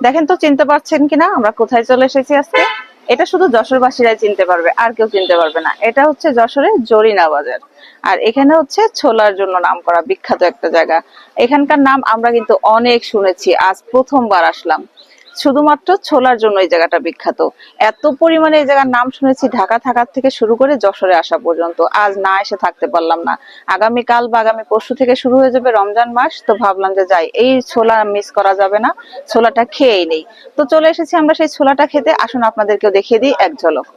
দেখেন তো চিনতে পারছেন কিনা আমরা কোথায় চলে এসেছি আজকে। এটা শুধু যশোরবাসীরাই চিনতে পারবে, আর কেউ চিনতে পারবে না। এটা হচ্ছে যশোরের জরিনা বাজার। আর এখানে হচ্ছে ছোলার জন্য নাম করা বিখ্যাত একটা জায়গা। এখানকার নাম আমরা কিন্তু অনেক শুনেছি, আজ প্রথমবার আসলাম। শুধুমাত্র ছোলার জন্য এই জায়গাটা বিখ্যাত। এত পরিমাণে এই জায়গার নাম শুনেছি, ঢাকা থাকার থেকে শুরু করে যশোরে আসা পর্যন্ত, আজ না এসে থাকতে পারলাম না। আগামীকাল বা আগামী পরশু থেকে শুরু হয়ে যাবে রমজান মাস, তো ভাবলাম যে যাই, এই ছোলা মিস করা যাবে না, ছোলাটা খেয়েই নেই। তো চলে এসেছি আমরা সেই ছোলাটা খেতে। আসুন আপনাদেরকেও দেখিয়ে দিই এক ঝলক।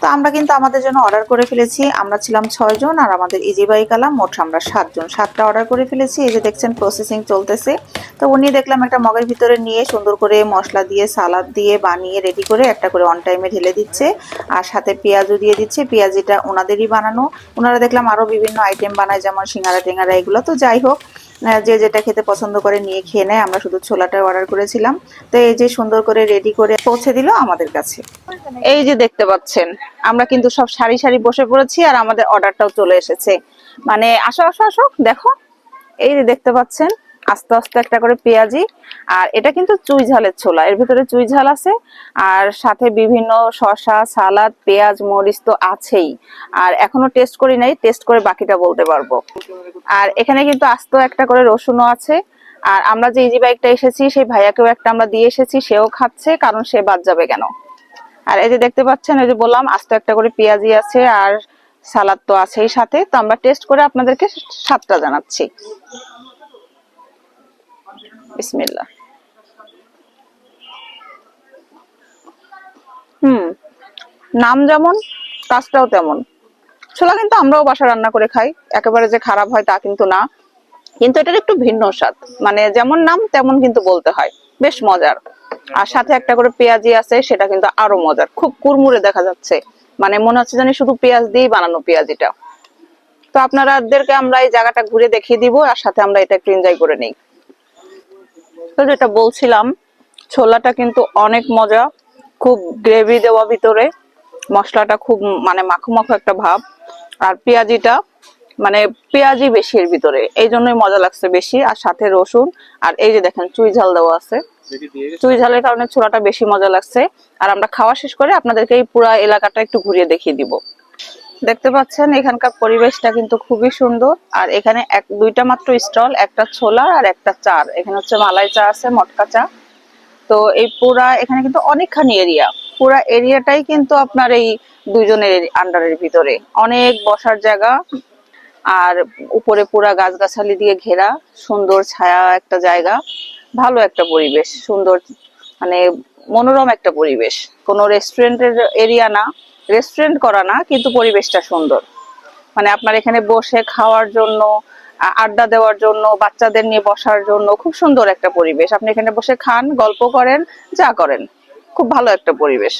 তো আমরা কিন্তু আমাদের জন্য অর্ডার করে ফেলেছি। আমরা ছিলাম 6 জন, আর আমাদের ইজি বাইক আলা মোট আমরা 7 জন, 7টা অর্ডার করে ফেলেছি। এই যে দেখছেন প্রসেসিং চলতেছে। তো উনি দেখলাম একটা মগের ভিতরে নিয়ে সুন্দর করে মশলা দিয়ে সালাদ দিয়ে বানিয়ে রেডি করে একটা করে অন টাইমে ঢেলে দিচ্ছে, আর সাথে পেঁয়াজও দিয়ে দিচ্ছে। পেঁয়াজিটা ওনাদেরই বানানো। ওনারা দেখলাম আরো বিভিন্ন আইটেম বানায়, যেমন সিঙ্গারা টেঙ্গারা এগুলো। তো যাই হোক, যে যেটা খেতে পছন্দ করে নিয়ে খেয়ে নেয়। আমরা শুধু ছোলাটা অর্ডার করেছিলাম। তো এই যে সুন্দর করে রেডি করে পৌঁছে দিল আমাদের কাছে। এই যে দেখতে পাচ্ছেন, আমরা কিন্তু সব সারি সারি বসে পড়েছি, আর আমাদের অর্ডারটাও চলে এসেছে। মানে আসো আসো আসো, দেখো। এই যে দেখতে পাচ্ছেন, আস্তে আস্তে একটা করে পেঁয়াজি। আর এটা কিন্তু চুই ঝালের ছোলা, এর ভিতরে চুই ঝাল আছে, আর সাথে বিভিন্ন শসা সালাদ পেঁয়াজ মরিচ তো আছেই। আর এখনো টেস্ট করি নাই, টেস্ট করে বাকিটা বলতে পারবো। আর এখানে কিন্তু আস্ত একটা করে রসুনও আছে। আর আমরা যে ইজি বাইকটা এসেছি, সেই ভাইয়াকেও একটা আমরা দিয়ে এসেছি, সেও খাচ্ছে, কারণ সে বাদ যাবে কেন। আর এই যে দেখতে পাচ্ছেন, এই যে বললাম আস্ত একটা করে পেঁয়াজি আছে, আর সালাদ তো আছেই সাথে। তো আমরা টেস্ট করে আপনাদেরকে স্বাদটা জানাচ্ছি। বিসমিল্লাহ। হুম, নাম যেমন কাজটাও তেমন। ছোলা কিন্তু আমরাও বাসা রান্না করে খাই, একেবারে যে খারাপ হয় তা কিন্তু না। কিন্তু এটার একটু ভিন্ন স্বাদ, মানে যেমন নাম তেমন কিন্তু বলতে হয়। বেশ মজার। আর সাথে একটা করে পেঁয়াজি আছে, সেটা কিন্তু আরো মজার, খুব কুড়মুড়ে দেখা যাচ্ছে। মানে মনে হচ্ছে জানি শুধু পেঁয়াজ দিয়েই বানানো পেঁয়াজিটা। তো আপনাদেরকে আমরা এই জায়গাটা ঘুরে দেখিয়ে দিব, আর সাথে আমরা এটা একটু এনজয় করে নিই। তো যেটা বলছিলাম, ছোলাটা কিন্তু অনেক মজা, খুব গ্রেভি দেওয়া ভিতরে, মশলাটা খুব মানে মাখো মাখো একটা ভাব। আর পেঁয়াজিটা মানে পেঁয়াজি বেশি এর ভিতরে, এই জন্যই মজা লাগছে বেশি। আর সাথে রসুন, আর এই যে দেখেন চুই ঝাল দেওয়া আছে। চুই ঝালের কারণে ছোলাটা বেশি মজা লাগছে। আর আমরা খাওয়া শেষ করে আপনাদেরকে এই পুরো এলাকাটা একটু ঘুরিয়ে দেখিয়ে দিব। দেখতে পাচ্ছেন এখানকার পরিবেশটা কিন্তু খুবই সুন্দর। আর এখানে দুইটা মাত্র স্টল, একটা ছোলা আর একটা চার। এখানে হচ্ছে মালাই চা আছে, মটকা চা। তো এই পুরা এখানে কিন্তু অনেকখানি এরিয়া, পুরা এরিয়াটাই কিন্তু আপনার এই দুইজনের আন্ডারের ভিতরে, অনেক বসার জায়গা। আর উপরে পুরা গাছগাছালি দিয়ে ঘেরা, সুন্দর ছায়া একটা জায়গা, ভালো একটা পরিবেশ, সুন্দর মানে মনোরম একটা পরিবেশ। কোনো রেস্টুরেন্টের এরিয়া না, রেস্টুরেন্ট করা না, কিন্তু পরিবেশটা সুন্দর। মানে আপনার এখানে বসে খাওয়ার জন্য, আড্ডা দেওয়ার জন্য, বাচ্চাদের নিয়ে বসার জন্য খুব সুন্দর একটা পরিবেশ। আপনি এখানে বসে খান, গল্প করেন, যা করেন, খুব ভালো একটা পরিবেশ।